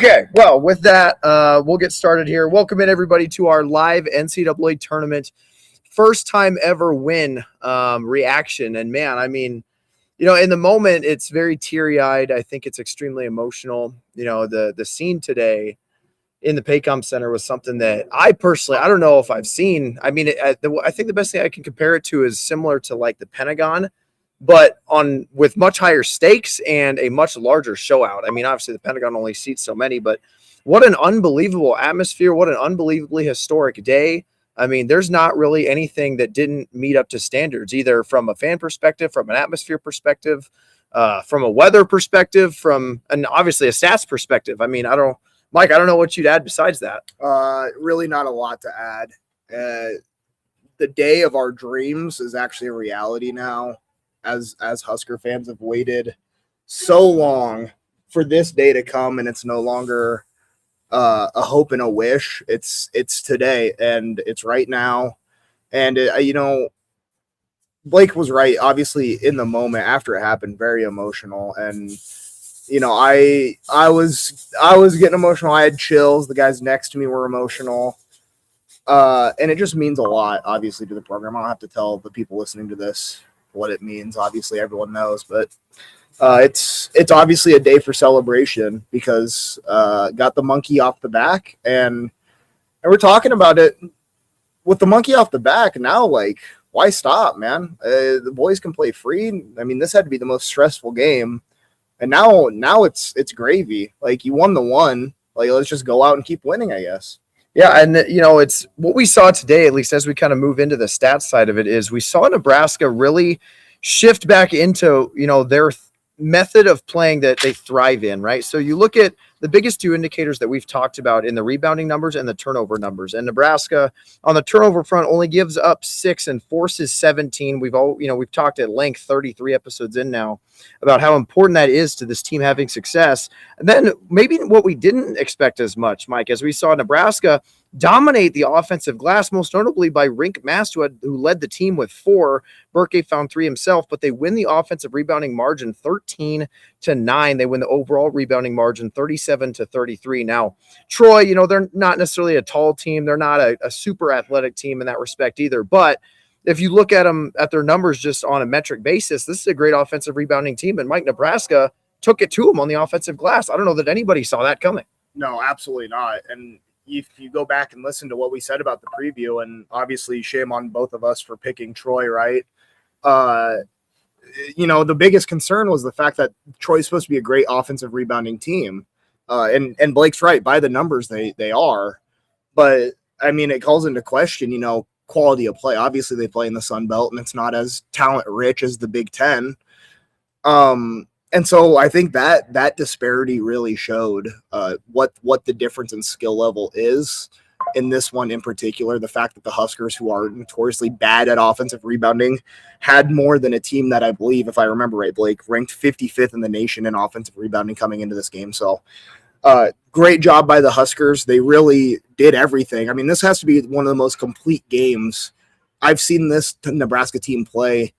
Okay, well, with that, we'll get started here. Welcome in, everybody, to our live NCAA tournament first time ever win reaction. And, man, I mean, in the moment, it's very teary-eyed. I think it's extremely emotional. The scene today in the Paycom Center was something that I don't know if I've seen. I mean, I think the best thing I can compare it to is similar to, like, the Pentagon, but with much higher stakes and a much larger show out. I mean, obviously the Pentagon only seats so many, but what an unbelievable atmosphere. What an unbelievably historic day. I mean, there's not really anything that didn't meet up to standards, either from a fan perspective, from an atmosphere perspective, from a weather perspective, and obviously a stats perspective. I mean, Mike, I don't know what you'd add besides that. Really not a lot to add. The day of our dreams is actually a reality now. As Husker fans have waited so long for this day to come, and it's no longer a hope and a wish. It's today, and it's right now. And Blake was right. Obviously, in the moment after it happened, very emotional. And I was getting emotional. I had chills. The guys next to me were emotional. And it just means a lot, obviously, to the program. I don't have to tell the people listening to this what it means. Obviously, everyone knows, but it's obviously a day for celebration because got the monkey off the back, and we're talking about it with the monkey off the back now. Like, why stop, man? The boys can play free. I mean, this had to be the most stressful game, and now it's gravy. Like, you won the one. Like, let's just go out and keep winning, I guess. Yeah, and it's what we saw today, at least as we kind of move into the stats side of it, is we saw Nebraska really shift back into, their method of playing that they thrive in, right? So you look at the biggest two indicators that we've talked about in the rebounding numbers and the turnover numbers. And Nebraska on the turnover front only gives up 6 and forces 17. We've talked at length 33 episodes in now about how important that is to this team having success. And then maybe what we didn't expect as much, Mike, as we saw Nebraska dominate the offensive glass, most notably by Rink Mast, who led the team with 4. Burke found 3 himself, but they win the offensive rebounding margin 13-9. They win the overall rebounding margin 37-33. Now, Troy, they're not necessarily a tall team. They're not a super athletic team in that respect either. But if you look at them, at their numbers just on a metric basis, this is a great offensive rebounding team. And Mike, Nebraska took it to them on the offensive glass. I don't know that anybody saw that coming. No, absolutely not. And if you go back and listen to what we said about the preview, and obviously shame on both of us for picking Troy, right? The biggest concern was the fact that Troy's supposed to be a great offensive rebounding team. And Blake's right. By the numbers, they are. But, I mean, it calls into question, quality of play. Obviously, they play in the Sun Belt, and it's not as talent-rich as the Big Ten. And so I think that disparity really showed what the difference in skill level is in this one in particular. The fact that the Huskers, who are notoriously bad at offensive rebounding, had more than a team that I believe, if I remember right, Blake, ranked 55th in the nation in offensive rebounding coming into this game. So great job by the Huskers. They really did everything. I mean, this has to be one of the most complete games I've seen this Nebraska team play,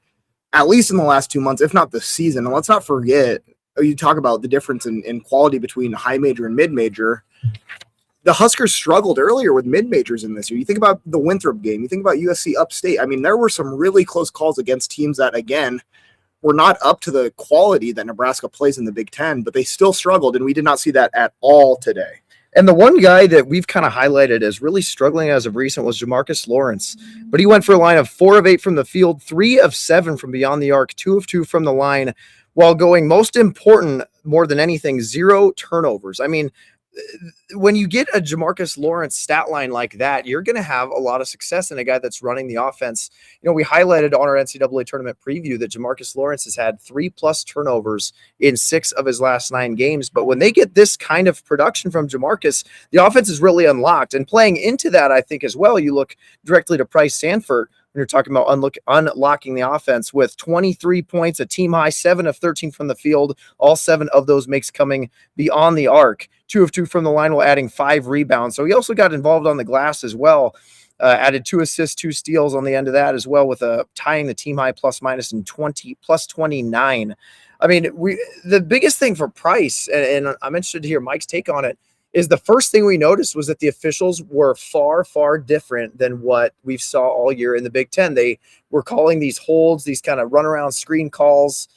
at least in the last 2 months, if not the season. And let's not forget, you talk about the difference in quality between high major and mid-major. The Huskers struggled earlier with mid-majors in this year. You think about the Winthrop game. You think about USC Upstate. I mean, there were some really close calls against teams that, again, were not up to the quality that Nebraska plays in the Big Ten, but they still struggled, and we did not see that at all today. And the one guy that we've kind of highlighted as really struggling as of recent was Jamarcus Lawrence. But he went for a line of 4 of 8 from the field, 3 of 7 from beyond the arc, 2 of 2 from the line, while going, most important, more than anything, 0 turnovers. I mean, when you get a Jamarcus Lawrence stat line like that, you're going to have a lot of success in a guy that's running the offense. We highlighted on our NCAA tournament preview that Jamarcus Lawrence has had 3+ turnovers in 6 of his last 9 games. But when they get this kind of production from Jamarcus, the offense is really unlocked. And playing into that, I think as well, you look directly to Price Sanford when you're talking about unlocking the offense with 23 points, a team high, 7 of 13 from the field, all 7 of those makes coming beyond the arc, 2 of 2 from the line while adding 5 rebounds. So he also got involved on the glass as well, added 2 assists, 2 steals on the end of that as well, with tying the team high plus minus in 20 plus 29. I mean, the biggest thing for Price, and I'm interested to hear Mike's take on it, is the first thing we noticed was that the officials were far, far different than what we saw all year in the Big Ten. They were calling these holds, these kind of runaround screen calls,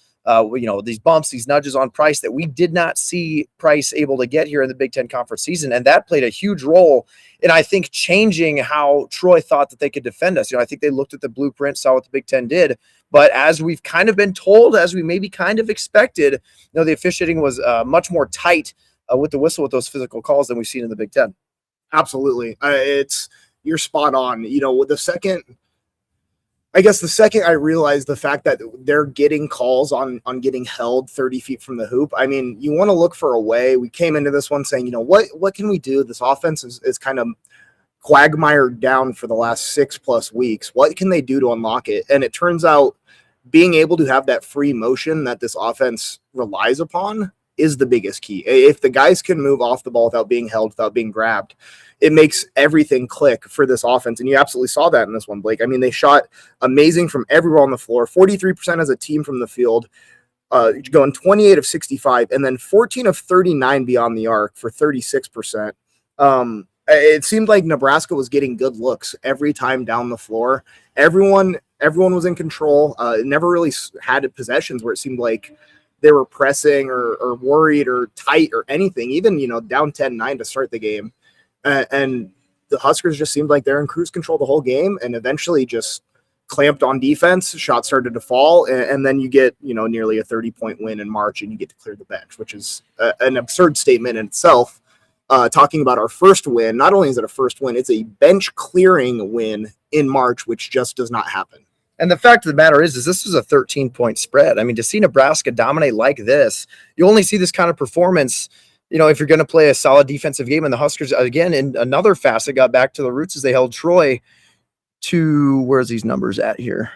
these bumps, these nudges on Price that we did not see Price able to get here in the Big Ten conference season. And that played a huge role in, I think, changing how Troy thought that they could defend us. I think they looked at the blueprint, saw what the Big Ten did. But as we've kind of been told, as we maybe kind of expected, the officiating was much more tight with the whistle with those physical calls than we've seen in the Big Ten. Absolutely. You're spot on. With the second I realized the fact that they're getting calls on getting held 30 feet from the hoop. I mean, you want to look for a way. We came into this one saying, what can we do? This offense is kind of quagmired down for the last 6+ weeks. What can they do to unlock it? And it turns out being able to have that free motion that this offense relies upon is the biggest key. If the guys can move off the ball without being held, without being grabbed, it makes everything click for this offense. And you absolutely saw that in this one, Blake. I mean, they shot amazing from everywhere on the floor, 43% as a team from the field, going 28 of 65, and then 14 of 39 beyond the arc for 36%. It seemed like Nebraska was getting good looks every time down the floor. Everyone was in control. Never really had possessions where it seemed like they were pressing or worried or tight or anything, even, down 10-9 to start the game. And the Huskers just seemed like they're in cruise control the whole game and eventually just clamped on defense. Shots started to fall. And then you get, nearly a 30-point win in March and you get to clear the bench, which is an absurd statement in itself. Talking about our first win, not only is it a first win, it's a bench clearing win in March, which just does not happen. And the fact of the matter is this was a 13-point spread. I mean, to see Nebraska dominate like this, you only see this kind of performance, if you're going to play a solid defensive game. And the Huskers, again, in another facet, got back to the roots as they held Troy to, where's these numbers at here?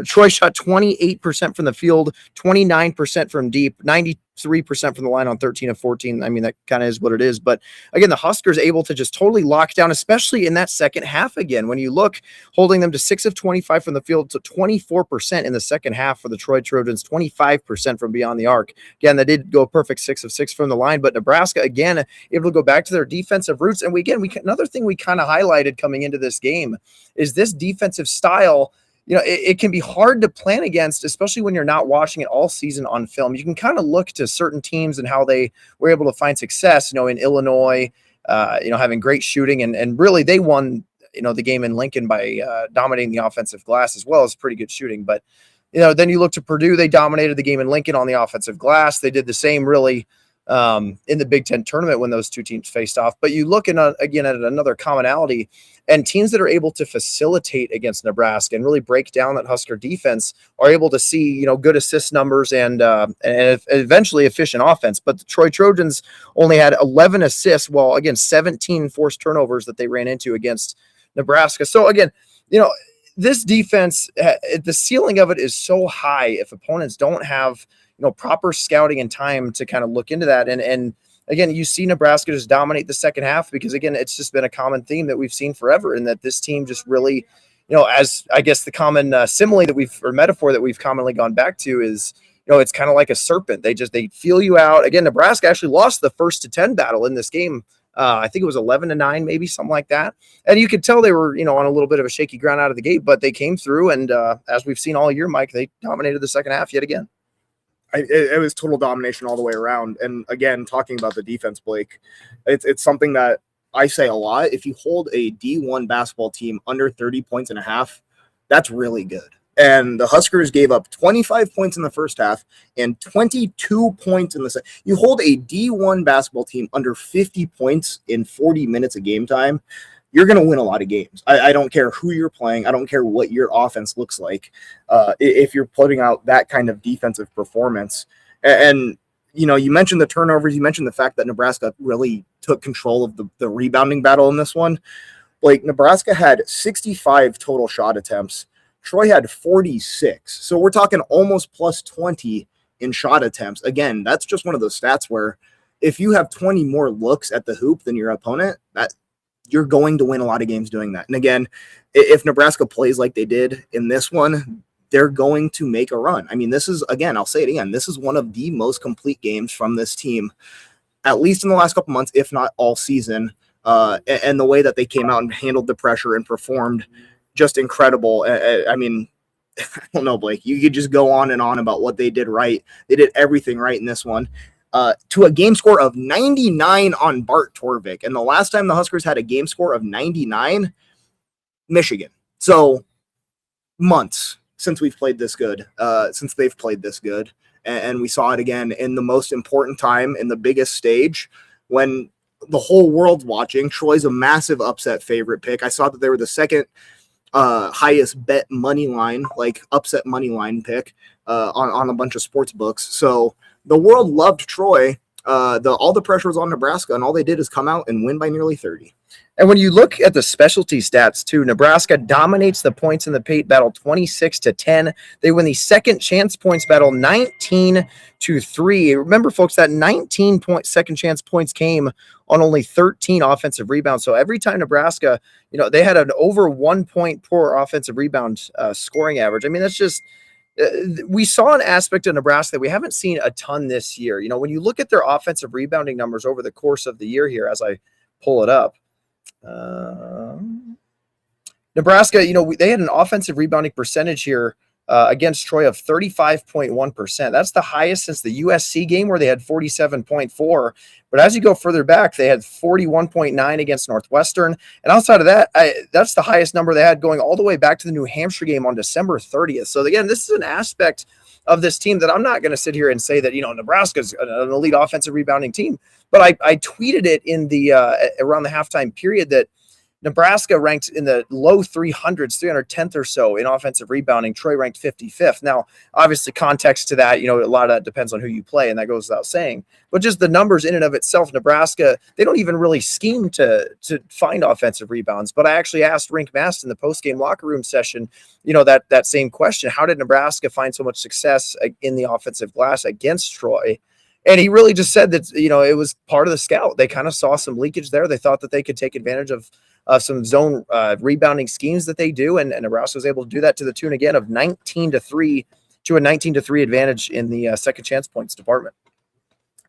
Troy shot 28% from the field, 29% from deep, 93% from the line on 13 of 14. I mean, that kind of is what it is. But again, the Huskers able to just totally lock down, especially in that second half again. When you look, holding them to 6 of 25 from the field to 24% in the second half for the Troy Trojans, 25% from beyond the arc. Again, they did go a perfect 6 of 6 from the line, but Nebraska, again, able to go back to their defensive roots. And another thing we kind of highlighted coming into this game is this defensive style. It can be hard to plan against, especially when you're not watching it all season on film. You can kind of look to certain teams and how they were able to find success, in Illinois, having great shooting and really they won, the game in Lincoln by dominating the offensive glass as well as pretty good shooting. But, then you look to Purdue, they dominated the game in Lincoln on the offensive glass. They did the same really in the Big Ten tournament when those two teams faced off. But you look again at another commonality, and teams that are able to facilitate against Nebraska and really break down that Husker defense are able to see, good assist numbers and eventually efficient offense. But the Troy Trojans only had 11 assists, while again 17 forced turnovers that they ran into against Nebraska. So again, this defense, the ceiling of it is so high if opponents don't have proper scouting and time to kind of look into that. And again, you see Nebraska just dominate the second half because, again, it's just been a common theme that we've seen forever, and that this team just really, as I guess the common simile or metaphor that we've commonly gone back to is, it's kind of like a serpent. They feel you out. Again, Nebraska actually lost the 1st to 10 battle in this game. I think it was 11-9, maybe something like that. And you could tell they were, on a little bit of a shaky ground out of the gate, but they came through. And as we've seen all year, Mike, they dominated the second half yet again. It was total domination all the way around. And again, talking about the defense, Blake, it's something that I say a lot. If you hold a D1 basketball team under 30 points and a half, that's really good. And the Huskers gave up 25 points in the first half and 22 points in the second. You hold a D1 basketball team under 50 points in 40 minutes of game time, you're going to win a lot of games. I don't care who you're playing. I don't care what your offense looks like. If you're putting out that kind of defensive performance. And you mentioned the turnovers. You mentioned the fact that Nebraska really took control of the rebounding battle in this one. Like, Nebraska had 65 total shot attempts. Troy had 46. So we're talking almost plus 20 in shot attempts. Again, that's just one of those stats where if you have 20 more looks at the hoop than your opponent, that you're going to win a lot of games doing that. And again, if Nebraska plays like they did in this one, they're going to make a run. I mean, this is, again, I'll say it again, this is one of the most complete games from this team, at least in the last couple months, if not all season. And the way that they came out and handled the pressure and performed, just incredible. I mean, I don't know, Blake. You could just go on and on about what they did right. They did everything right in this one. To a game score of 99 on Bart Torvik. And the last time the Huskers had a game score of 99, Michigan. So months since we've played this good, since they've played this good. And we saw it again in the most important time, in the biggest stage, when the whole world's watching. Troy's a massive upset favorite pick. I saw that they were the second highest bet money line, like upset money line pick on a bunch of sports books. So the world loved Troy. All the pressure was on Nebraska, and all they did is come out and win by nearly 30. And when you look at the specialty stats too, Nebraska dominates the points in the paint battle 26-10. They win the second chance points battle 19-3. Remember, folks, that 19-point second chance points came on only 13 offensive rebounds. So every time Nebraska, they had an over 1 point per offensive rebound scoring average. I mean, that's just we saw an aspect of Nebraska that we haven't seen a ton this year. When you look at their offensive rebounding numbers over the course of the year here, as I pull it up, Nebraska, they had an offensive rebounding percentage here against Troy of 35.1%. That's the highest since the USC game, where they had 47.4. But as you go further back, they had 41.9 against Northwestern. And outside of that, that's the highest number they had going all the way back to the New Hampshire game on December 30th. So again, this is an aspect of this team that I'm not going to sit here and say that, Nebraska's an elite offensive rebounding team. But I tweeted it in the around the halftime period that Nebraska ranked in the low 300s, 310th or so in offensive rebounding. Troy ranked 55th. Now, obviously, context to that, a lot of that depends on who you play, and that goes without saying. But just the numbers in and of itself, Nebraska, they don't even really scheme to find offensive rebounds. But I actually asked Rink Mast in the postgame locker room session, that same question. How did Nebraska find so much success in the offensive glass against Troy? And he really just said that, it was part of the scout. They kind of saw some leakage there. They thought that they could take advantage of some zone rebounding schemes that they do. And Nebraska was able to do that to the tune, again, of 19-3 to a 19-3 advantage in the second chance points department.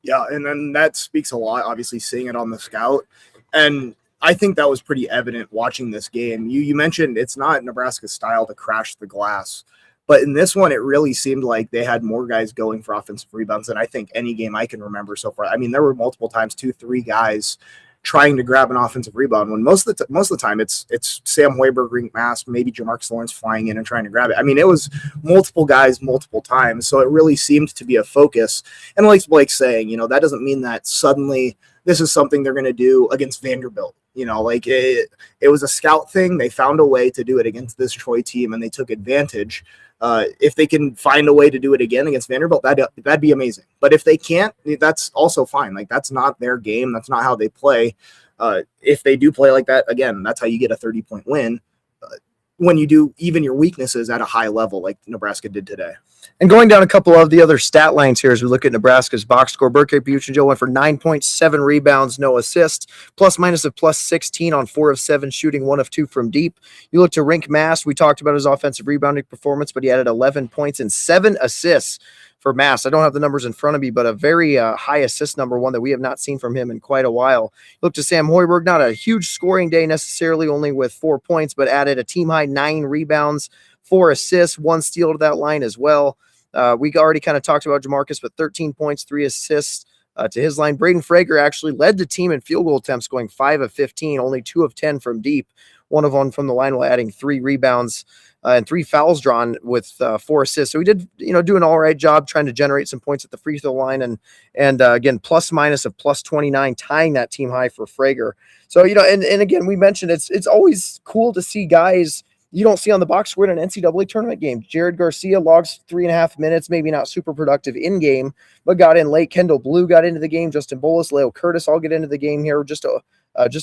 Yeah, and then that speaks a lot, obviously, seeing it on the scout. And I think that was pretty evident watching this game. You mentioned it's not Nebraska's style to crash the glass. But in this one, it really seemed like they had more guys going for offensive rebounds than I think any game I can remember so far. I mean, there were multiple times 2-3 guys trying to grab an offensive rebound, when most of the time it's Sam Hoiberg, Rink Mast, maybe Jamarcus Lawrence flying in and trying to grab it. I mean, it was multiple guys multiple times, so it really seemed to be a focus. And like Blake's saying, that doesn't mean that suddenly this is something they're going to do against Vanderbilt. It was a scout thing. They found a way to do it against this Troy team, and they took advantage. If they can find a way to do it again against Vanderbilt, that'd be amazing. But if they can't, that's also fine. Like, that's not their game. That's not how they play. If they do play like that, again, that's how you get a 30-point win. When you do even your weaknesses at a high level, like Nebraska did today. And going down a couple of the other stat lines here as we look at Nebraska's box score, Burke Buchenjo went for 9.7 rebounds, no assists, plus minus of plus 16 on 4 of 7 shooting, 1 of 2 from deep. You look to Rink Mast, we talked about his offensive rebounding performance, but he added 11 points and 7 assists for Mast. I don't have the numbers in front of me, but a very high assist number, one that we have not seen from him in quite a while. Look to Sam Hoiberg, not a huge scoring day necessarily, only with 4 points, but added a team-high 9 rebounds, 4 assists, 1 steal to that line as well. We already kind of talked about Jamarcus, but 13 points, 3 assists to his line. Braden Frager actually led the team in field goal attempts, going 5 of 15, only 2 of 10 from deep, 1 of 1 from the line, while adding 3 rebounds and 3 fouls drawn with 4 assists. So he did, do an all right job trying to generate some points at the free throw line, and again, plus minus of plus 29, tying that team high for Frager. So, and again, we mentioned it's always cool to see guys you don't see on the box score in an NCAA tournament game. Jared Garcia logs 3.5 minutes, maybe not super productive in game, but got in late. Kendall Blue got into the game. Justin Bolus, Leo Curtis all get into the game here. Just a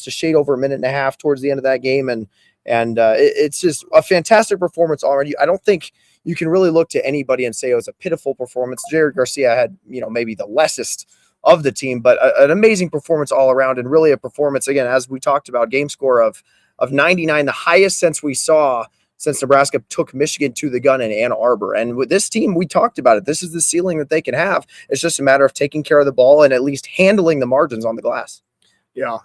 shade over 1.5 minutes towards the end of that game, and it's just a fantastic performance already. I don't think you can really look to anybody and say it was a pitiful performance. Jared Garcia had maybe the lessest of the team, but an amazing performance all around, and really a performance, again, as we talked about, game score of 99, the highest since we saw since Nebraska took Michigan to the gun in Ann Arbor. And with this team, we talked about it. This is the ceiling that they can have. It's just a matter of taking care of the ball and at least handling the margins on the glass. Yeah.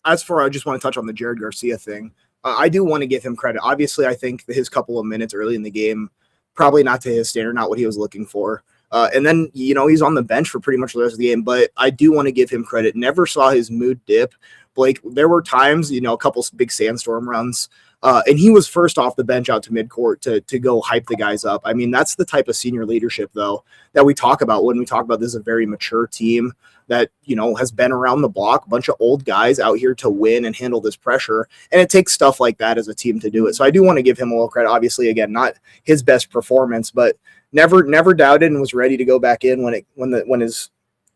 As for, I just want to touch on the Jared Garcia thing. I do want to give him credit. Obviously, I think his couple of minutes early in the game, probably not to his standard, not what he was looking for. And then, he's on the bench for pretty much the rest of the game, but I do want to give him credit. Never saw his mood dip. Blake, there were times, a couple big sandstorm runs, and he was first off the bench out to midcourt to go hype the guys up. I mean, that's the type of senior leadership, though, that we talk about when we talk about this is a very mature team that, has been around the block, a bunch of old guys out here to win and handle this pressure. And it takes stuff like that as a team to do it. So I do want to give him a little credit. Obviously, again, not his best performance, but never doubted and was ready to go back in when his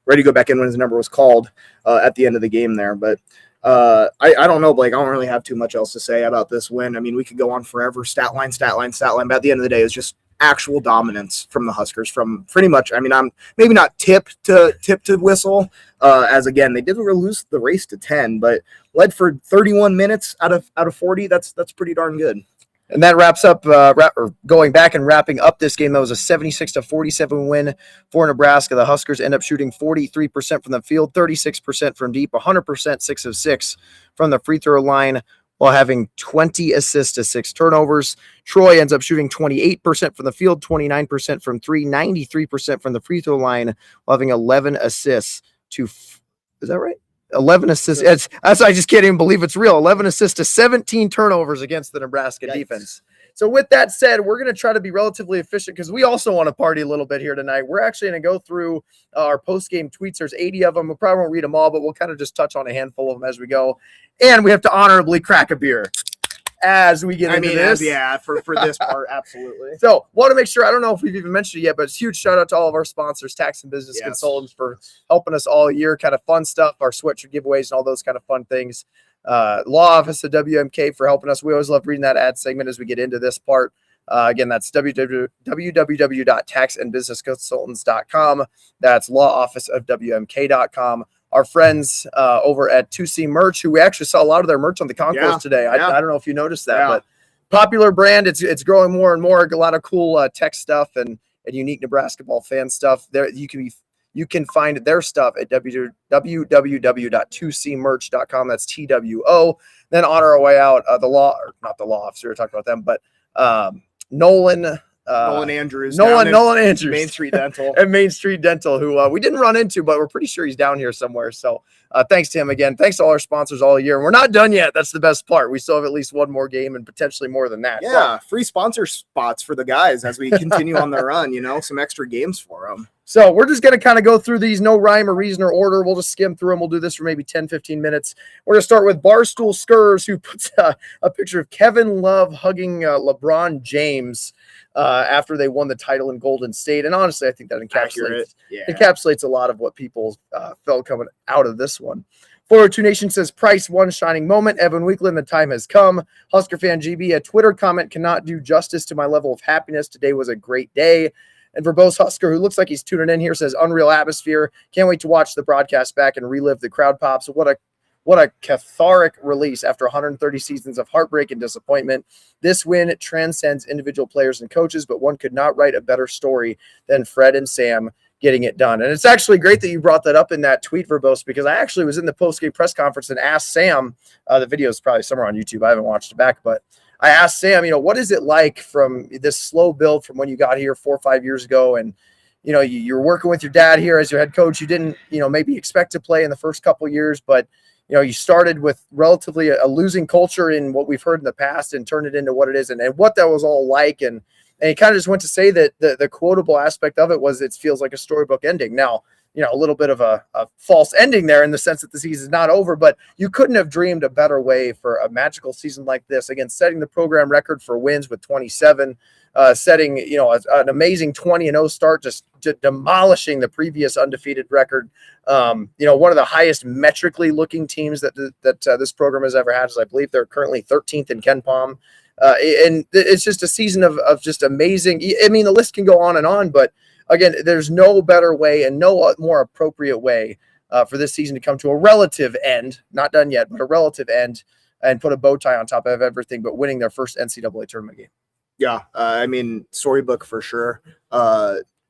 number was called at the end of the game there. But I don't know, Blake. I don't really have too much else to say about this win. I mean, we could go on forever, stat line. But at the end of the day, it's just actual dominance from the Huskers from pretty much. I mean, I'm maybe not tip to whistle, as again they did lose the race to 10, but led for 31 minutes out of 40. That's pretty darn good. And that wraps up, going back and wrapping up this game. That was a 76-47 win for Nebraska. The Huskers end up shooting 43% from the field, 36% from deep, 100%, 6 of 6 from the free throw line, while having 20 assists to 6 turnovers. Troy ends up shooting 28% from the field, 29% from 3, 93% from the free throw line, while having 11 assists to, is that right? 11 assists. I just can't even believe it's real. 11 assists to 17 turnovers against the Nebraska defense. So with that said, we're going to try to be relatively efficient because we also want to party a little bit here tonight. We're actually going to go through our post-game tweets. There's 80 of them. We probably won't read them all, but we'll kind of just touch on a handful of them as we go. And we have to honorably crack a beer as we get into this. For this part, absolutely. So want to make sure, I don't know if we've even mentioned it yet, but it's a huge shout out to all of our sponsors, Tax and Business Consultants, for helping us all year, kind of fun stuff, our sweatshirt giveaways and all those kind of fun things. Law Office of WMK for helping us. We always love reading that ad segment as we get into this part. Again, that's www.taxandbusinessconsultants.com. That's law office of WMK.com. Our friends over at 2C Merch, who we actually saw a lot of their merch on the concourse today. I don't know if you noticed that, but popular brand. It's growing more and more. A lot of cool tech stuff and unique Nebraska ball fan stuff. There you can find their stuff at www.2cmerch.com. That's TWO. Then on our way out, not the law officer, we were talking about them, but Nolan Andrews, Main Street Dental, and Main Street Dental, who we didn't run into, but we're pretty sure he's down here somewhere. So thanks to him again. Thanks to all our sponsors all year. And we're not done yet. That's the best part. We still have at least one more game and potentially more than that. Yeah, free sponsor spots for the guys as we continue on the run. Some extra games for them. So we're just going to kind of go through these, no rhyme or reason or order. We'll just skim through them. We'll do this for maybe 10, 15 minutes. We're going to start with Barstool Skurs, who puts a picture of Kevin Love hugging LeBron James after they won the title in Golden State. And honestly, I think that encapsulates a lot of what people felt coming out of this one. 402 Nation says, Price, one shining moment. Evan Weekland, the time has come. Husker Fan GB, a Twitter comment cannot do justice to my level of happiness. Today was a great day. And Verbose Husker, who looks like he's tuning in here, says, unreal atmosphere. Can't wait to watch the broadcast back and relive the crowd pops. What a cathartic release after 130 seasons of heartbreak and disappointment. This win transcends individual players and coaches, but one could not write a better story than Fred and Sam getting it done. And it's actually great that you brought that up in that tweet, Verbose, because I actually was in the post-game press conference and asked Sam, the video is probably somewhere on YouTube, I haven't watched it back, but I asked Sam, what is it like from this slow build from when you got here 4 or 5 years ago? And, you're working with your dad here as your head coach. You didn't, maybe expect to play in the first couple of years, but, you started with relatively a losing culture in what we've heard in the past and turned it into what it is and what that was all like. And he kind of just went to say that the quotable aspect of it was it feels like a storybook ending. Now, a little bit of a false ending there in the sense that the season is not over, but you couldn't have dreamed a better way for a magical season like this. Again, setting the program record for wins with 27, setting, an amazing 20-0 start, just demolishing the previous undefeated record. One of the highest metrically looking teams that this program has ever had is, I believe they're currently 13th in Ken Palm. And it's just a season of just amazing. I mean, the list can go on, but again, there's no better way and no more appropriate way for this season to come to a relative end, not done yet, but a relative end and put a bow tie on top of everything, but winning their first NCAA tournament game. Yeah, I mean, storybook for sure.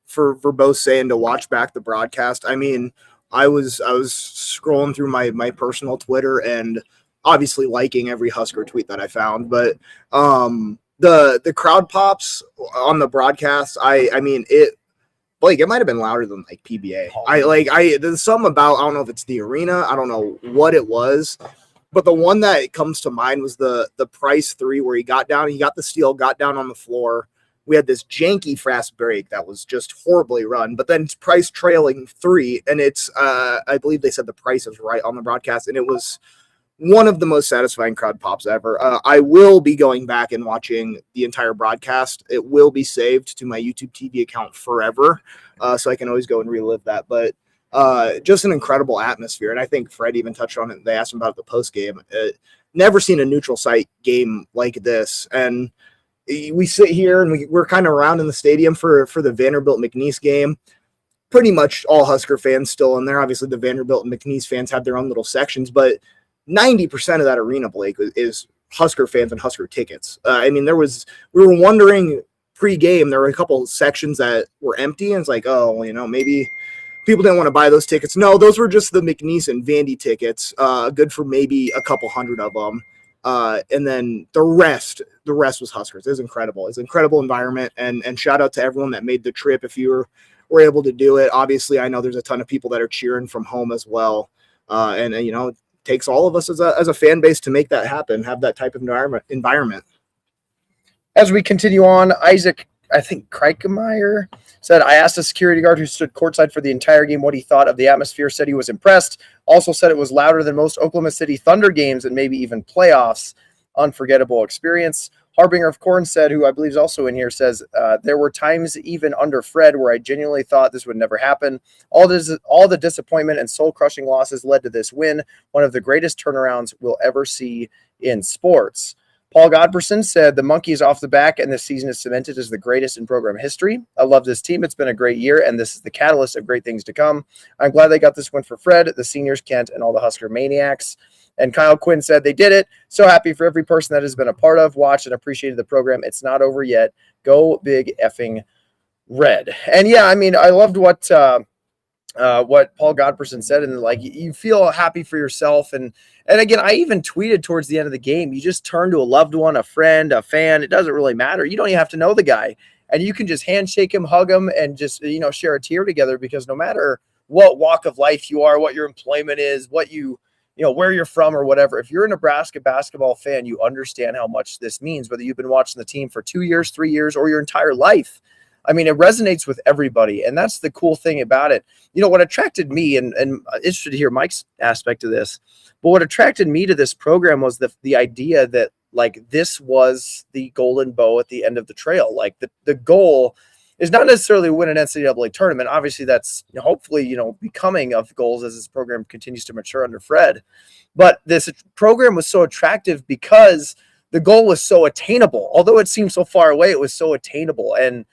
For both saying to watch back the broadcast. I mean, I was scrolling through my personal Twitter and obviously liking every Husker tweet that I found, but the crowd pops on the broadcast. I mean it. Blake, it might have been louder than like PBA. There's something about, I don't know if it's the arena, I don't know what it was, but the one that comes to mind was the Price 3 where he got the steal, got down on the floor. We had this janky fast break that was just horribly run, but then Price trailing 3, and it's I believe they said the Price is right on the broadcast, and it was one of the most satisfying crowd pops ever. I will be going back and watching the entire broadcast. It will be saved to my YouTube TV account forever, so I can always go and relive that. But just an incredible atmosphere, and I think Fred even touched on it. They asked him about the post game. Never seen a neutral site game like this, and we sit here and we're kind of around in the stadium for the Vanderbilt McNeese game. Pretty much all Husker fans still in there. Obviously, the Vanderbilt and McNeese fans have their own little sections, but 90% of that arena, Blake, is Husker fans and Husker tickets. I mean, we were wondering pre-game, there were a couple sections that were empty, and it's like, oh, maybe people didn't want to buy those tickets. No, those were just the McNeese and Vandy tickets, good for maybe a couple hundred of them. And then the rest was Huskers. It was incredible. It's an incredible environment, and shout out to everyone that made the trip if you were able to do it. Obviously, I know there's a ton of people that are cheering from home as well. And it takes all of us as a fan base to make that happen, have that type of environment. As we continue on, Isaac, I think Kreikemeyer said, I asked a security guard who stood courtside for the entire game what he thought of the atmosphere, said he was impressed, also said it was louder than most Oklahoma City Thunder games and maybe even playoffs. Unforgettable experience. Harbinger of Corn said, who I believe is also in here, says, there were times even under Fred where I genuinely thought this would never happen. All the disappointment and soul-crushing losses led to this win, one of the greatest turnarounds we'll ever see in sports. Paul Godberson said, the monkey is off the back, and this season is cemented as the greatest in program history. I love this team. It's been a great year, and this is the catalyst of great things to come. I'm glad they got this win for Fred, the seniors, Kent, and all the Husker maniacs. And Kyle Quinn said, they did it. So happy for every person that has been a part of, watched, and appreciated the program. It's not over yet. Go big effing red. And yeah, I mean, I loved what Paul Godberson said, and like you feel happy for yourself. And again, I even tweeted towards the end of the game, you just turn to a loved one, a friend, a fan. It doesn't really matter. You don't even have to know the guy, and you can just handshake him, hug him, and just, share a tear together, because no matter what walk of life you are, what your employment is, what where you're from or whatever, if you're a Nebraska basketball fan, you understand how much this means, whether you've been watching the team for 2 years, 3 years, or your entire life. I mean, it resonates with everybody, and that's the cool thing about it. What attracted me, and I'm interested to hear Mike's aspect of this, but what attracted me to this program was the idea that, like, this was the golden bow at the end of the trail. Like, the goal is not necessarily to win an NCAA tournament. Obviously, that's hopefully, becoming of goals as this program continues to mature under Fred. But this program was so attractive because the goal was so attainable. Although it seemed so far away, it was so attainable. And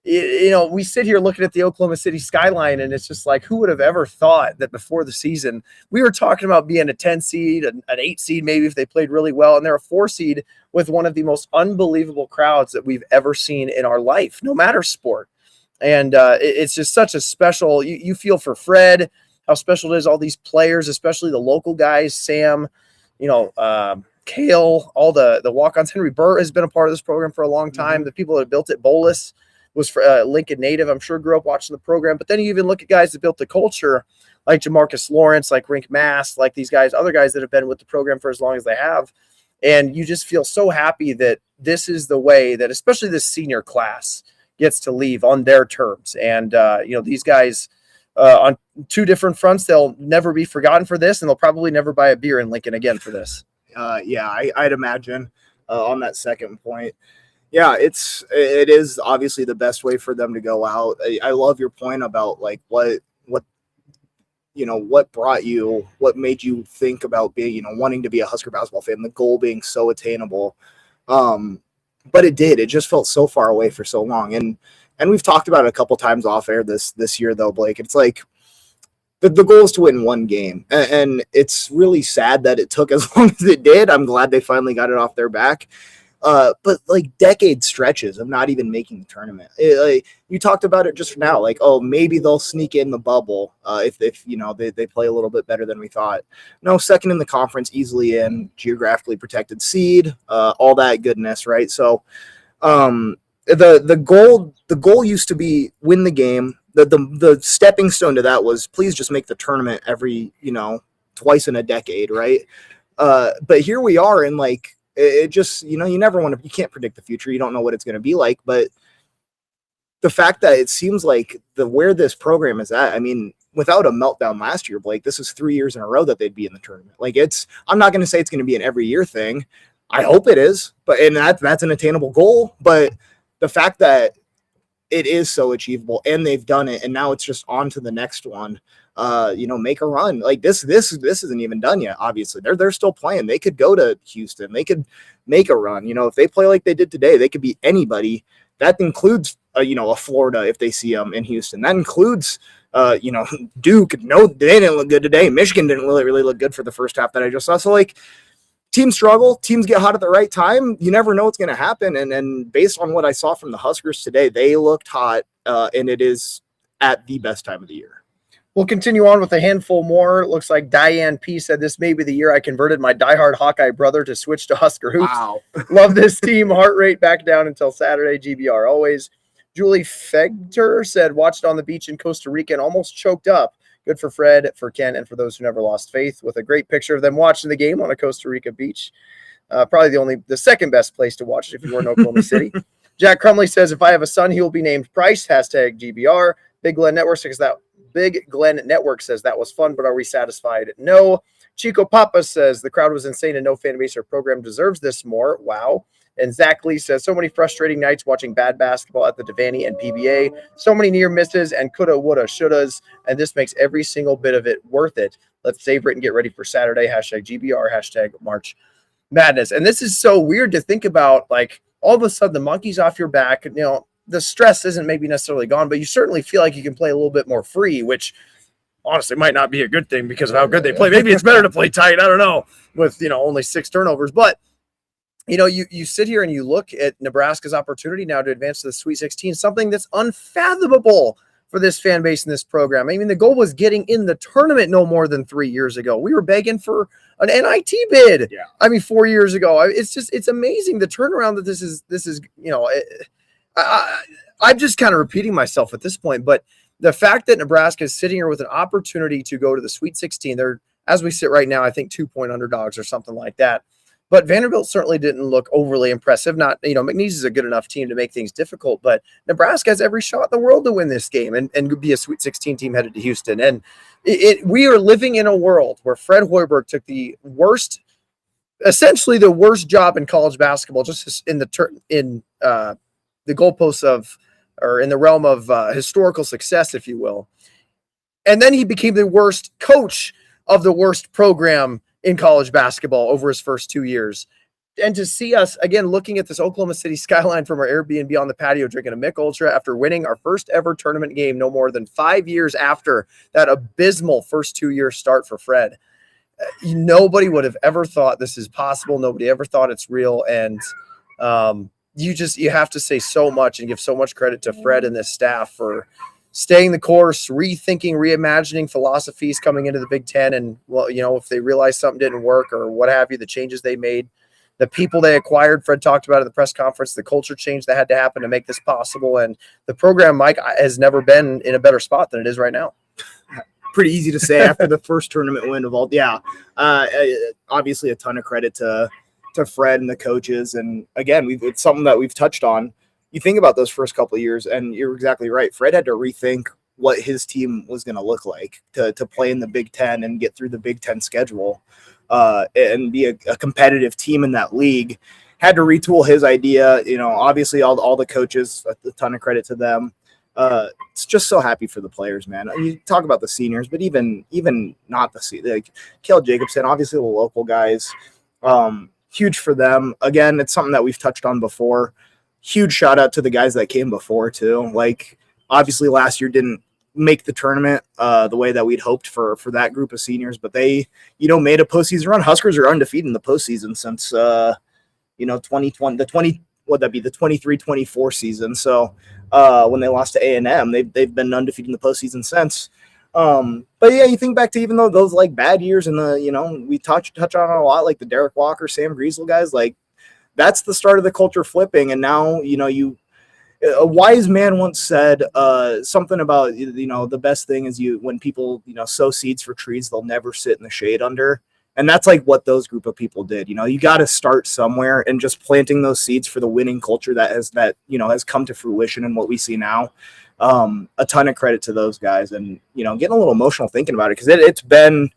we sit here looking at the Oklahoma City skyline, and it's just like, who would have ever thought that before the season we were talking about being a 10 seed, an 8 seed, maybe if they played really well, and they're a 4 seed with one of the most unbelievable crowds that we've ever seen in our life, no matter sport. And it's just such a special, you feel for Fred, how special it is, all these players, especially the local guys, Sam, Kale, all the walk-ons. Henry Burr has been a part of this program for a long time. Mm-hmm. The people that built it, Bolus was for Lincoln native, I'm sure grew up watching the program. But then you even look at guys that built the culture, like Jamarcus Lawrence, like Rink Mass, like these guys, other guys that have been with the program for as long as they have. And you just feel so happy that this is the way that, especially this senior class, gets to leave on their terms. And, these guys on 2 different fronts, they'll never be forgotten for this, and they'll probably never buy a beer in Lincoln again for this. I'd imagine on that second point. Yeah, it is obviously the best way for them to go out. I love your point about like what brought you, what made you think about being, wanting to be a Husker basketball fan, the goal being so attainable. But it just felt so far away for so long. And we've talked about it a couple times off air this year though, Blake. It's like the goal is to win one game. And it's really sad that it took as long as it did. I'm glad they finally got it off their back. But like decade stretches of not even making the tournament. Like you talked about it just now, like, oh, maybe they'll sneak in the bubble if they play a little bit better than we thought. No, second in the conference, easily in, geographically protected seed, all that goodness, right? So the goal used to be win the game. The stepping stone to that was please just make the tournament every twice in a decade, right? But here we are, and like it just you can't predict the future. You don't know what it's going to be like, but the fact that it seems like where this program is at, I mean, without a meltdown last year, Blake, this is 3 years in a row that they'd be in the tournament. Like I'm not going to say it's going to be an every year thing. I hope it is, and that's an attainable goal. But the fact that it is so achievable and they've done it, and now it's just on to the next one. Make a run. Like this isn't even done yet. Obviously, they're still playing. They could go to Houston. They could make a run. If they play like they did today, they could beat anybody. That includes a Florida if they see them in Houston. That includes Duke. No, they didn't look good today. Michigan didn't really look good for the first half that I just saw. So like teams struggle, teams get hot at the right time. You never know what's going to happen. And based on what I saw from the Huskers today, they looked hot, and it is at the best time of the year. We'll continue on with a handful more. It looks like Diane P. said this may be the year I converted my diehard Hawkeye brother to switch to Husker hoops. Wow. Love this team. Heart rate back down until Saturday. GBR always. Julie Fegter said, watched on the beach in Costa Rica and almost choked up. Good for Fred, for Ken, and for those who never lost faith, with a great picture of them watching the game on a Costa Rica beach. Probably the second best place to watch it if you were in Oklahoma City. Jack Crumley says, if I have a son, he will be named Price. Hashtag GBR. Big Glen Network says that was fun, but are we satisfied? No. Chico Papa says the crowd was insane and no fan base or program deserves this more. Wow. And Zach Lee says so many frustrating nights watching bad basketball at the Devaney and PBA. So many near misses and coulda, woulda, shouldas, and this makes every single bit of it worth it. Let's savor it and get ready for Saturday. Hashtag GBR. Hashtag March Madness. And this is so weird to think about. Like all of a sudden the monkey's off your back. The stress isn't maybe necessarily gone, but you certainly feel like you can play a little bit more free, which honestly might not be a good thing because of how good they play. Maybe it's better to play tight. I don't know, with, only 6 turnovers. But, you sit here and you look at Nebraska's opportunity now to advance to the Sweet 16, something that's unfathomable for this fan base and this program. I mean, the goal was getting in the tournament no more than 3 years ago. We were begging for an NIT bid. Yeah. I mean, 4 years ago. It's amazing the turnaround that this is, I'm just kind of repeating myself at this point, but the fact that Nebraska is sitting here with an opportunity to go to the Sweet 16, they're, as we sit right now, I think 2-point underdogs or something like that. But Vanderbilt certainly didn't look overly impressive. Not, McNeese is a good enough team to make things difficult, but Nebraska has every shot in the world to win this game and be a Sweet 16 team headed to Houston. And we are living in a world where Fred Hoiberg took essentially the worst job in college basketball, just in the goalposts of, or in the realm of historical success, if you will. And then he became the worst coach of the worst program in college basketball over his first 2 years. And to see us, again, looking at this Oklahoma City skyline from our Airbnb on the patio, drinking a Mick Ultra after winning our first ever tournament game no more than 5 years after that abysmal first 2-year start for Fred. Nobody would have ever thought this is possible. Nobody ever thought it's real. And you have to say so much and give so much credit to Fred and this staff for staying the course, rethinking, reimagining philosophies coming into the Big Ten. And, well, if they realized something didn't work or what have you, the changes they made, the people they acquired, Fred talked about at the press conference, the culture change that had to happen to make this possible. And the program, Mike, has never been in a better spot than it is right now. Pretty easy to say after the first tournament win of all. Yeah. Obviously a ton of credit to Fred and the coaches. And again, it's something that we've touched on. You think about those first couple of years, and you're exactly right. Fred had to rethink what his team was going to look like to play in the Big Ten and get through the Big Ten schedule and be a competitive team in that league. Had to retool his idea. Obviously all the coaches, a ton of credit to them. It's just so happy for the players, man. You talk about the seniors, but even not the seniors, like Cale Jacobson, obviously the local guys, huge for them. Again, it's something that we've touched on before. Huge shout out to the guys that came before too. Like obviously last year didn't make the tournament the way that we'd hoped for that group of seniors, but they, made a postseason run. Huskers are undefeated in the postseason since 2020, the 23-24 season. So when they lost to A&M, they've been undefeated in the postseason since. But yeah, you think back to even though those like bad years in the, we touch on it a lot, like the Derek Walker, Sam Griesel guys, like that's the start of the culture flipping. And now, a wise man once said something about, the best thing is when people, sow seeds for trees, they'll never sit in the shade under. And that's like what those group of people did. You got to start somewhere, and just planting those seeds for the winning culture that has come to fruition and what we see now. A ton of credit to those guys, and, getting a little emotional thinking about it, because it's been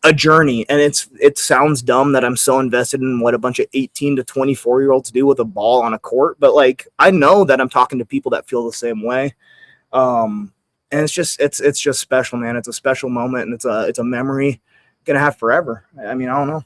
a journey, and it sounds dumb that I'm so invested in what a bunch of 18 to 24-year-olds do with a ball on a court, but like I know that I'm talking to people that feel the same way. And it's just special, man. It's a special moment, and it's a memory gonna have forever. I mean, I don't know.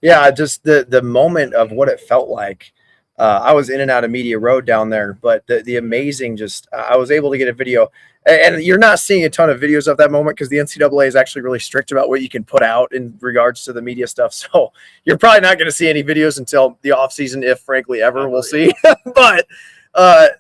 Yeah, just the moment of what it felt like. I was in and out of Media Road down there, but the amazing, I was able to get a video, and you're not seeing a ton of videos of that moment because the NCAA is actually really strict about what you can put out in regards to the media stuff. So you're probably not going to see any videos until the off season, if frankly ever. We'll see. But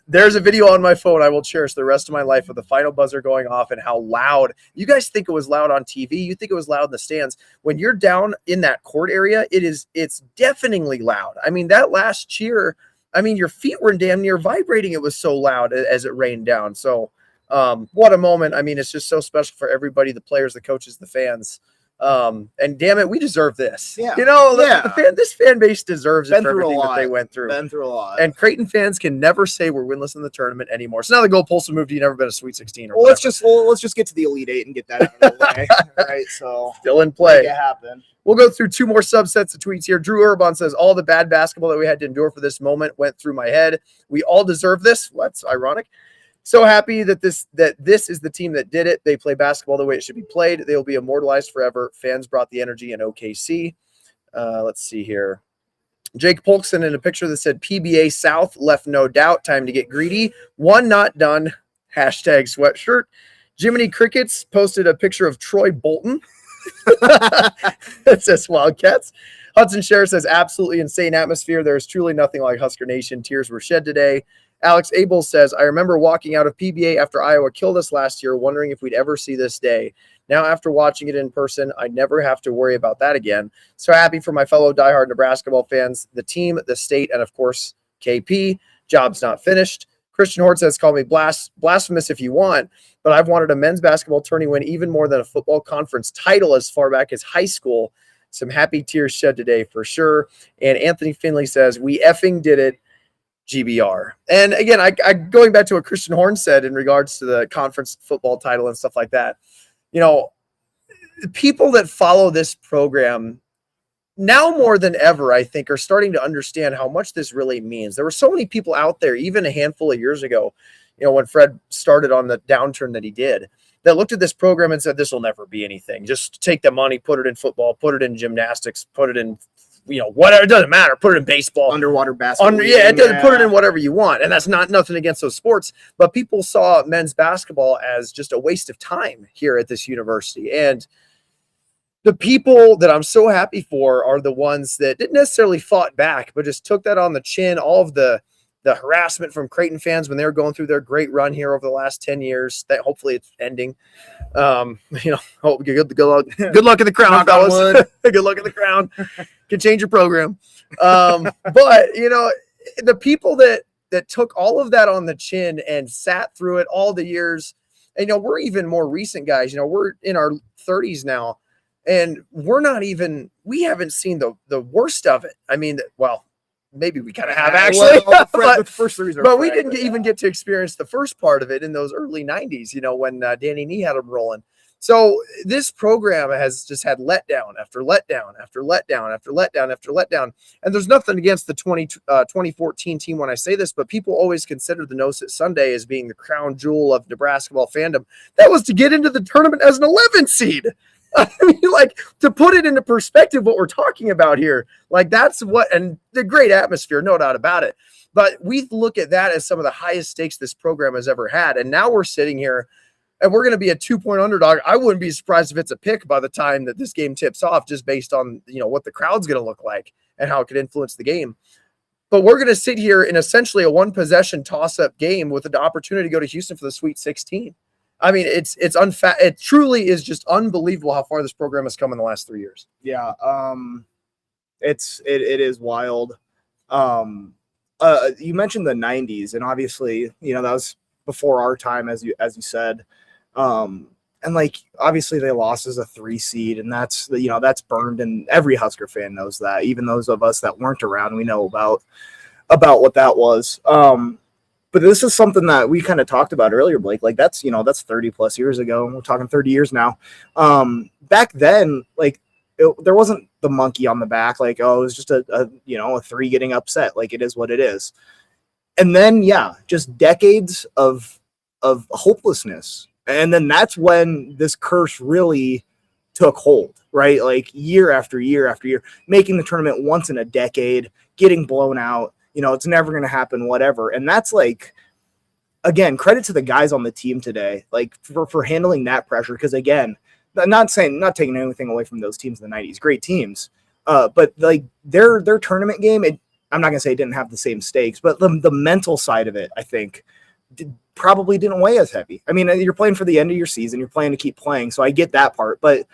there's a video on my phone I will cherish the rest of my life of the final buzzer going off and how loud. You guys think it was loud on TV. You think it was loud in the stands. When you're down in that court area, it's deafeningly loud. I mean, that last cheer, your feet were damn near vibrating. It was so loud as it rained down. So what a moment. It's just so special for everybody, the players, the coaches, the fans. And damn it, we deserve this. Yeah. This fan base deserves it for everything that they went through. Been through a lot. And Creighton fans can never say we're winless in the tournament anymore. So now the goalposts have moved to you never been a Sweet 16 or let's just get to the Elite Eight and get that out of the way. All right, so still in play. Make it happen. We'll go through two more subsets of tweets here. Drew Urban says, all the bad basketball that we had to endure for this moment went through my head. We all deserve this. Well, that's ironic. So happy that this is the team that did it. They play basketball the way it should be played. They will be immortalized forever. Fans brought the energy in OKC. Let's see here. Jake Polkson in a picture that said PBA South left no doubt. Time to get greedy. One not done. Hashtag sweatshirt. Jiminy Crickets posted a picture of Troy Bolton. It says Wildcats. Hudson Sheriff says absolutely insane atmosphere. There is truly nothing like Husker Nation. Tears were shed today. Alex Abel says, I remember walking out of PBA after Iowa killed us last year, wondering if we'd ever see this day. Now, after watching it in person, I never have to worry about that again. So happy for my fellow diehard Nebraska ball fans, the team, the state, and of course, KP. Job's not finished. Christian Hort says, call me blasphemous if you want, but I've wanted a men's basketball tourney win even more than a football conference title as far back as high school. Some happy tears shed today for sure. And Anthony Finley says, we effing did it. GBR. And again, I going back to what Christian Horn said in regards to the conference football title and stuff like that. People that follow this program now more than ever, I think, are starting to understand how much this really means. There were so many people out there, even a handful of years ago, when Fred started on the downturn that he did, that looked at this program and said, this will never be anything. Just take the money, put it in football, put it in gymnastics, put it in whatever, it doesn't matter. Put it in baseball, underwater basketball. It doesn't put it in whatever you want. And that's not nothing against those sports, but people saw men's basketball as just a waste of time here at this university. And the people that I'm so happy for are the ones that didn't necessarily fought back, but just took that on the chin. All of the harassment from Creighton fans when they were going through their great run here over the last 10 years, that hopefully it's ending. Hope good luck in the crown, fellas. Good luck in the crown. Can change your program. But the people that took all of that on the chin and sat through it all the years, and we're even more recent guys, we're in our 30s now, and we haven't seen the worst of it. Maybe we kind of have actually, but we didn't even get to experience the first part of it in those early 90s, when Danny Nee had them rolling. So this program has just had letdown after letdown after letdown after letdown after letdown. And there's nothing against the 2014 team when I say this, but people always consider the No Sit Sunday as being the crown jewel of Nebraska ball fandom. That was to get into the tournament as an 11 seed. To put it into perspective, what we're talking about here, that's what, and the great atmosphere, no doubt about it. But we look at that as some of the highest stakes this program has ever had. And now we're sitting here and we're going to be a 2-point underdog. I wouldn't be surprised if it's a pick by the time that this game tips off, just based on, what the crowd's going to look like and how it could influence the game. But we're going to sit here in essentially a one-possession toss-up game with an opportunity to go to Houston for the Sweet 16. I mean, it truly is just unbelievable how far this program has come in the last 3 years. Yeah, it is wild. You mentioned the 90s, and obviously, that was before our time, as you said. And like, obviously they lost as a 3 seed, and that's burned, and every Husker fan knows that. Even those of us that weren't around, we know about what that was. But this is something that we kind of talked about earlier, Blake. Like, that's 30 plus years ago. We're talking 30 years now. Back then, like, there wasn't the monkey on the back. Like, oh, it was just a 3 getting upset. Like, it is what it is. And then, just decades of hopelessness. And then that's when this curse really took hold, right? Like, year after year after year, making the tournament once in a decade, getting blown out. It's never going to happen, whatever. And that's like, again, credit to the guys on the team today, like for handling that pressure. Because again, not taking anything away from those teams in the 90s, great teams. But like their tournament game, I'm not going to say it didn't have the same stakes, but the mental side of it, I think, probably didn't weigh as heavy. I mean, you're playing for the end of your season, you're playing to keep playing. So I get that part, but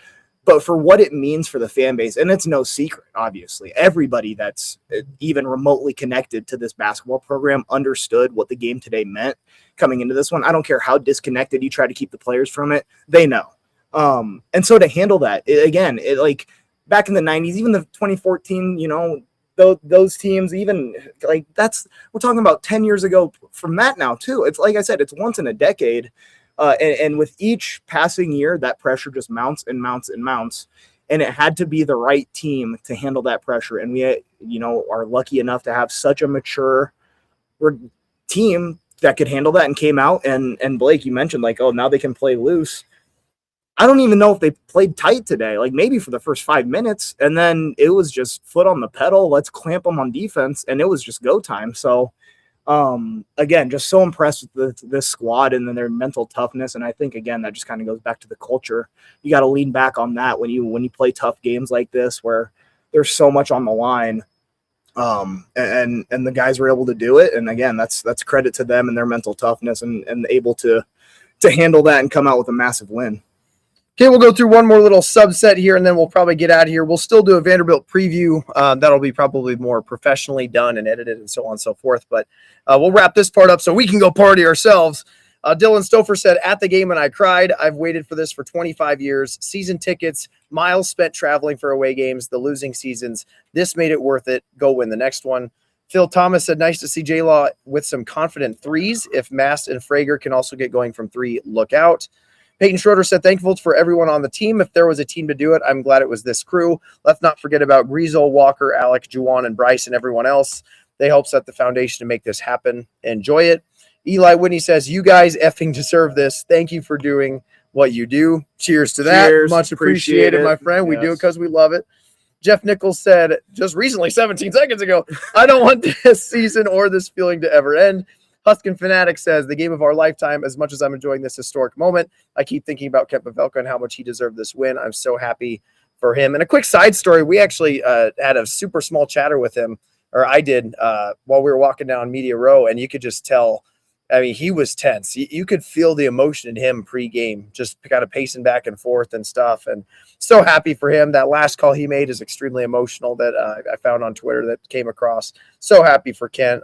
for what it means for the fan base, and it's no secret, obviously, everybody that's even remotely connected to this basketball program understood what the game today meant coming into this one. I don't care how disconnected you try to keep the players from it, they know. And so to handle that, like back in the 90s, even the 2014, those teams, even like we're talking about 10 years ago from that now too. It's like I said, it's once in a decade. And with each passing year, that pressure just mounts and mounts and mounts. And it had to be the right team to handle that pressure. And we, are lucky enough to have such a mature team that could handle that and came out. And Blake, you mentioned like, oh, now they can play loose. I don't even know if they played tight today, like maybe for the first 5 minutes. And then it was just foot on the pedal. Let's clamp them on defense. And it was just go time. So, again, just so impressed with this squad and then their mental toughness. And I think, again, that just kind of goes back to the culture. You got to lean back on that when you play tough games like this, where there's so much on the line. And the guys were able to do it. And again, that's credit to them and their mental toughness and able to handle that and come out with a massive win. Okay, we'll go through one more little subset here, and then we'll probably get out of here. We'll still do a Vanderbilt preview. That'll be probably more professionally done and edited and so on and so forth. But we'll wrap this part up so we can go party ourselves. Dylan Stouffer said, at the game and I cried. I've waited for this for 25 years. Season tickets, miles spent traveling for away games, the losing seasons. This made it worth it. Go win the next one. Phil Thomas said, nice to see J-Law with some confident threes. If Mast and Frager can also get going from 3, look out. Peyton Schroeder said, thankful for everyone on the team. If there was a team to do it, I'm glad it was this crew. Let's not forget about Griesel, Walker, Alec, Juwan, and Bryce, and everyone else. They help set the foundation to make this happen. Enjoy it. Eli Whitney says, you guys effing deserve this. Thank you for doing what you do. Cheers to that. Cheers. Much appreciated, my friend. We do it because we love it. Jeff Nichols said, just recently, 17 seconds ago, I don't want this season or this feeling to ever end. Huskin Fanatic says, the game of our lifetime. As much as I'm enjoying this historic moment, I keep thinking about Kent Pavelka and how much he deserved this win. I'm so happy for him. And a quick side story, we actually had a super small chatter with him, or I did, while we were walking down Media Row, and you could just tell, I mean, he was tense. You could feel the emotion in him pre-game, just kind of pacing back and forth and stuff. And so happy for him. That last call he made is extremely emotional that I found on Twitter that came across. So happy for Kent.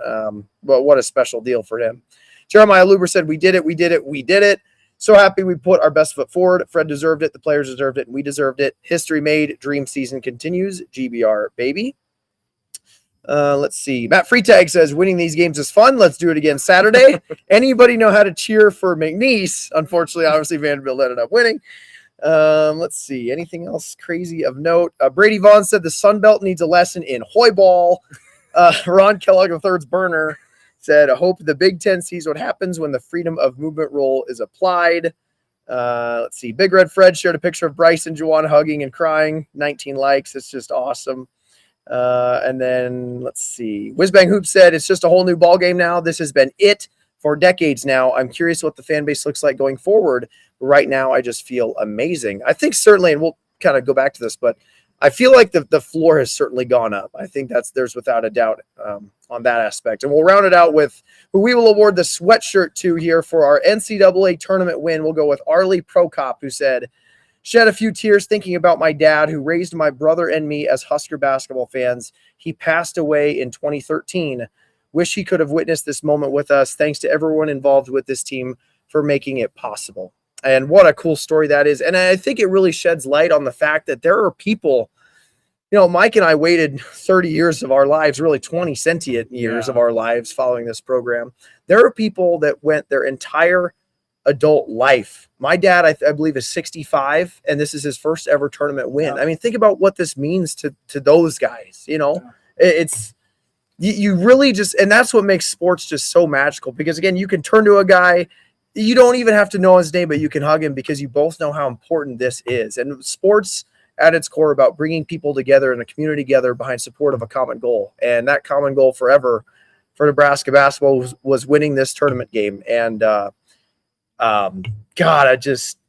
But what a special deal for him. Jeremiah Luber said, we did it. So happy we put our best foot forward. Fred deserved it. The players deserved it. And we deserved it. History made. Dream season continues. GBR, baby. Let's see. Matt Freetag says, winning these games is fun. Let's do it again Saturday. Anybody know how to cheer for McNeese? Unfortunately, obviously, Vanderbilt ended up winning. Let's see. Anything else crazy of note? Brady Vaughn said the Sun Belt needs a lesson in hoy ball. Ron Kellogg III's burner said, I hope the Big Ten sees what happens when the freedom of movement rule is applied. Let's see. Big Red Fred shared a picture of Bryce and Juwan hugging and crying. 19 likes. It's just awesome. And then let's see. Whizbang Hoop said, it's just a whole new ball game now. This has been it for decades now. I'm curious what the fan base looks like going forward. Right now, I just feel amazing. I think certainly, and we'll kind of go back to this, but I feel like the floor has certainly gone up. I think there's without a doubt on that aspect. And we'll round it out with who we will award the sweatshirt to here for our NCAA tournament win. We'll go with Arlie Prokop, who said, "Shed a few tears thinking about my dad, who raised my brother and me as Husker basketball fans. He passed away in 2013. Wish he could have witnessed this moment with us. Thanks to everyone involved with this team for making it possible." And what a cool story that is. And I think it really sheds light on the fact that there are people, Mike and I waited 30 years of our lives, really 20 sentient years of our lives following this program. There are people that went their entire adult life. My dad, I believe, is 65, and this is his first ever tournament win. I mean, think about what this means to those guys. It's you really just, and that's what makes sports just so magical, because again, you can turn to a guy, you don't even have to know his name, but you can hug him because you both know how important this is. And sports at its core about bringing people together and a community together behind support of a common goal. And that common goal forever for Nebraska basketball was winning this tournament game. And God, I just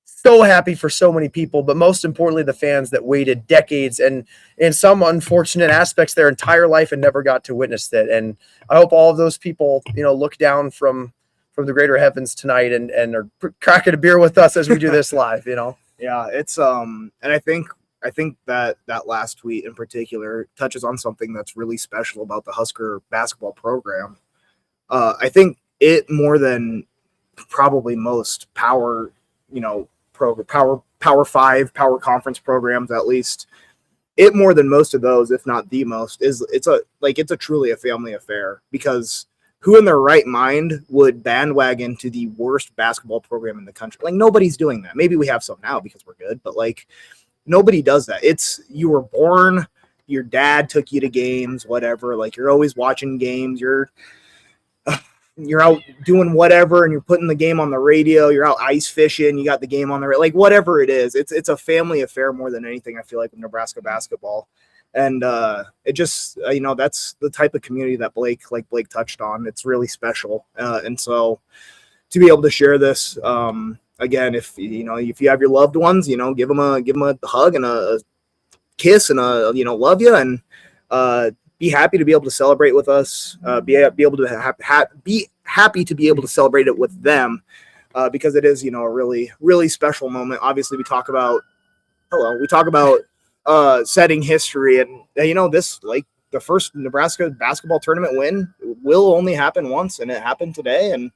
so happy for so many people, but most importantly, the fans that waited decades and in some unfortunate aspects their entire life and never got to witness it. And I hope all of those people, look down from the greater heavens tonight and are cracking a beer with us as we do this live, Yeah, it's and I think that last tweet in particular touches on something that's really special about the Husker basketball program. I think it, more than probably most power 5 power conference programs, at least, it more than most of those, if not the most, it's a truly a family affair, because who in their right mind would bandwagon to the worst basketball program in the country? Like, nobody's doing that. Maybe we have some now because we're good, but like, nobody does that. It's, you were born, your dad took you to games, whatever. Like, you're always watching games. You're out doing whatever, and you're putting the game on the radio. You're out ice fishing. You got the game on the radio. Like, whatever it is, it's a family affair more than anything, I feel like, with Nebraska basketball. And it just, that's the type of community that Blake touched on. It's really special. And so to be able to share this, again, if you have your loved ones, give them a hug and a kiss and love you, and be happy to be able to celebrate with us, be able to be happy to be able to celebrate it with them, because it is, a really, really special moment. Obviously we talk about setting history, and this, like, the first Nebraska basketball tournament win will only happen once, and it happened today. And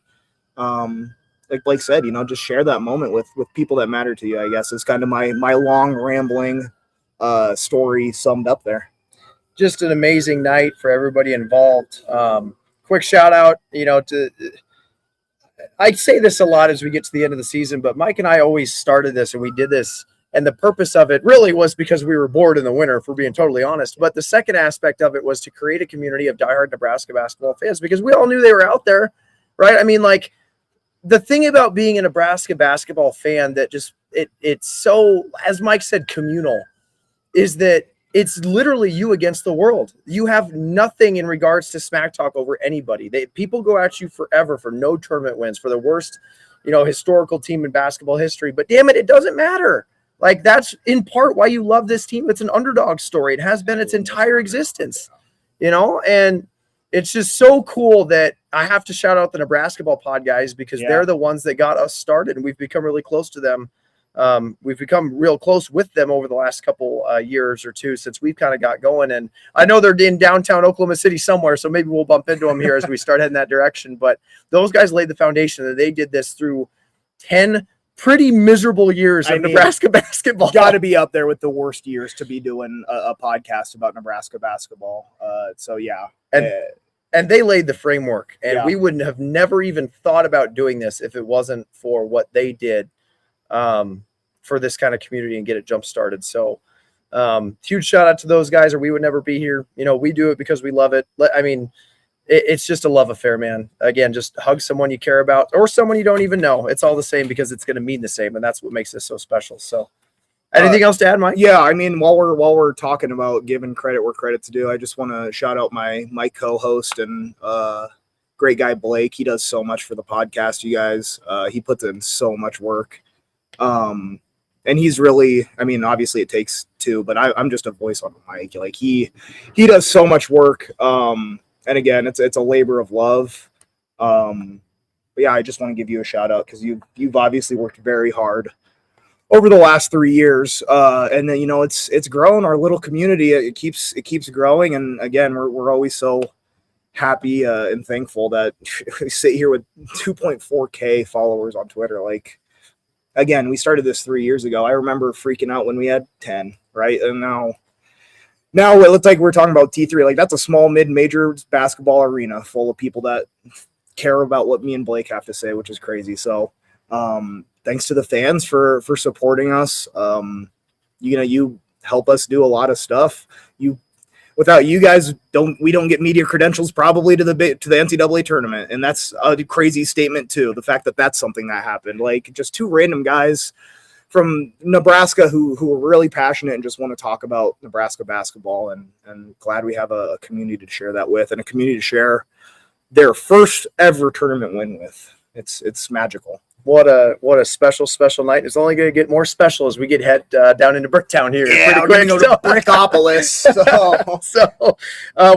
like Blake said, just share that moment with people that matter to you, I guess, is kind of my long rambling story summed up there. Just an amazing night for everybody involved. Quick shout out, to, I say this a lot as we get to the end of the season, but Mike and I always started this, and we did this, and the purpose of it really was because we were bored in the winter, if we're being totally honest. But the second aspect of it was to create a community of diehard Nebraska basketball fans, because we all knew they were out there, right? I mean, like, the thing about being a Nebraska basketball fan that just, it's so, as Mike said, communal, is that it's literally you against the world. You have nothing in regards to smack talk over anybody. People go at you forever for no tournament wins, for the worst, historical team in basketball history. But damn it, it doesn't matter. Like, that's in part why you love this team. It's an underdog story. It has been its entire existence, and it's just so cool that I have to shout out the Nebraska Ball Pod guys, because they're the ones that got us started, and we've become really close to them. We've become real close with them over the last couple years or two since we've kind of got going. And I know they're in downtown Oklahoma City somewhere, so maybe we'll bump into them here as we start heading that direction. But those guys laid the foundation, and they did this through 10 pretty miserable years of Nebraska basketball. Got to be up there with the worst years to be doing a podcast about Nebraska basketball. So yeah. And they laid the framework, and we wouldn't have never even thought about doing this if it wasn't for what they did for this kind of community and get it jump started. So huge shout out to those guys, or we would never be here. We do it because we love it. I mean, it's just a love affair, man. Again, just hug someone you care about, or someone you don't even know. It's all the same, because it's going to mean the same, and that's what makes this so special. So anything else to add, Mike? Yeah, I mean, while we're talking about giving credit where credit's due, I just want to shout out my co-host and great guy Blake. He does so much for the podcast, you guys. He puts in so much work. And he's really, I mean, obviously it takes two, but I'm just a voice on the mic. Like he does so much work. And again, it's a labor of love. But yeah, I just want to give you a shout out because you've obviously worked very hard over the last 3 years. And then, it's grown our little community. It keeps growing. And again, we're always so happy and thankful that we sit here with 2.4K followers on Twitter. Like, again, we started this 3 years ago. I remember freaking out when we had 10, right? And now it looks like we're talking about T3. Like, that's a small mid-major basketball arena full of people that care about what me and Blake have to say, which is crazy. So thanks to the fans for supporting us. You help us do a lot of stuff. Without you guys, we don't get media credentials probably to the NCAA tournament. And that's a crazy statement too. The fact that that's something that happened, like just two random guys from Nebraska who are really passionate and just want to talk about Nebraska basketball, and glad we have a community to share that with, and a community to share their first ever tournament win with. It's magical. What a special night. It's only going to get more special as we get down into Bricktown here. Yeah, we're going to go to Brickopolis. So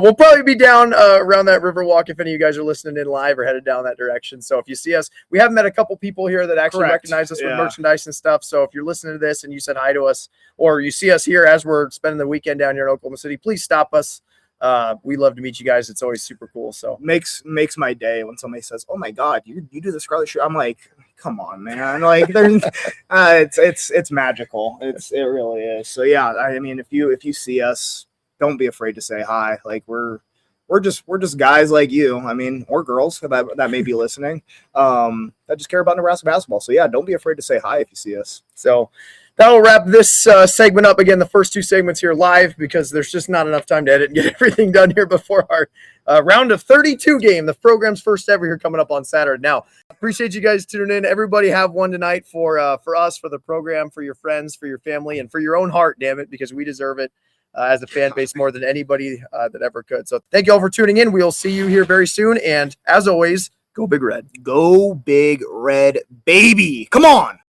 we'll probably be down around that Riverwalk if any of you guys are listening in live or headed down that direction. So if you see us, we have met a couple people here that actually recognize us with merchandise and stuff. So if you're listening to this and you said hi to us, or you see us here as we're spending the weekend down here in Oklahoma City, please stop us. We love to meet you guys. It's always super cool. So makes my day when somebody says, "Oh my God, you do the Scarlet Shirt." I'm like, come on, man. Like, it's magical. It really is. So yeah, I mean, if you see us, don't be afraid to say hi. Like we're just guys like you. I mean, or girls that may be listening, that just care about Nebraska basketball. So yeah, don't be afraid to say hi if you see us. So that'll wrap this segment up. Again, the first two segments here live because there's just not enough time to edit and get everything done here before our round of 32 game, the program's first ever here coming up on Saturday. Now, appreciate you guys tuning in. Everybody have one tonight for us, for the program, for your friends, for your family, and for your own heart, damn it, because we deserve it as a fan base more than anybody that ever could. So thank you all for tuning in. We'll see you here very soon. And as always, go Big Red. Go Big Red, baby. Come on.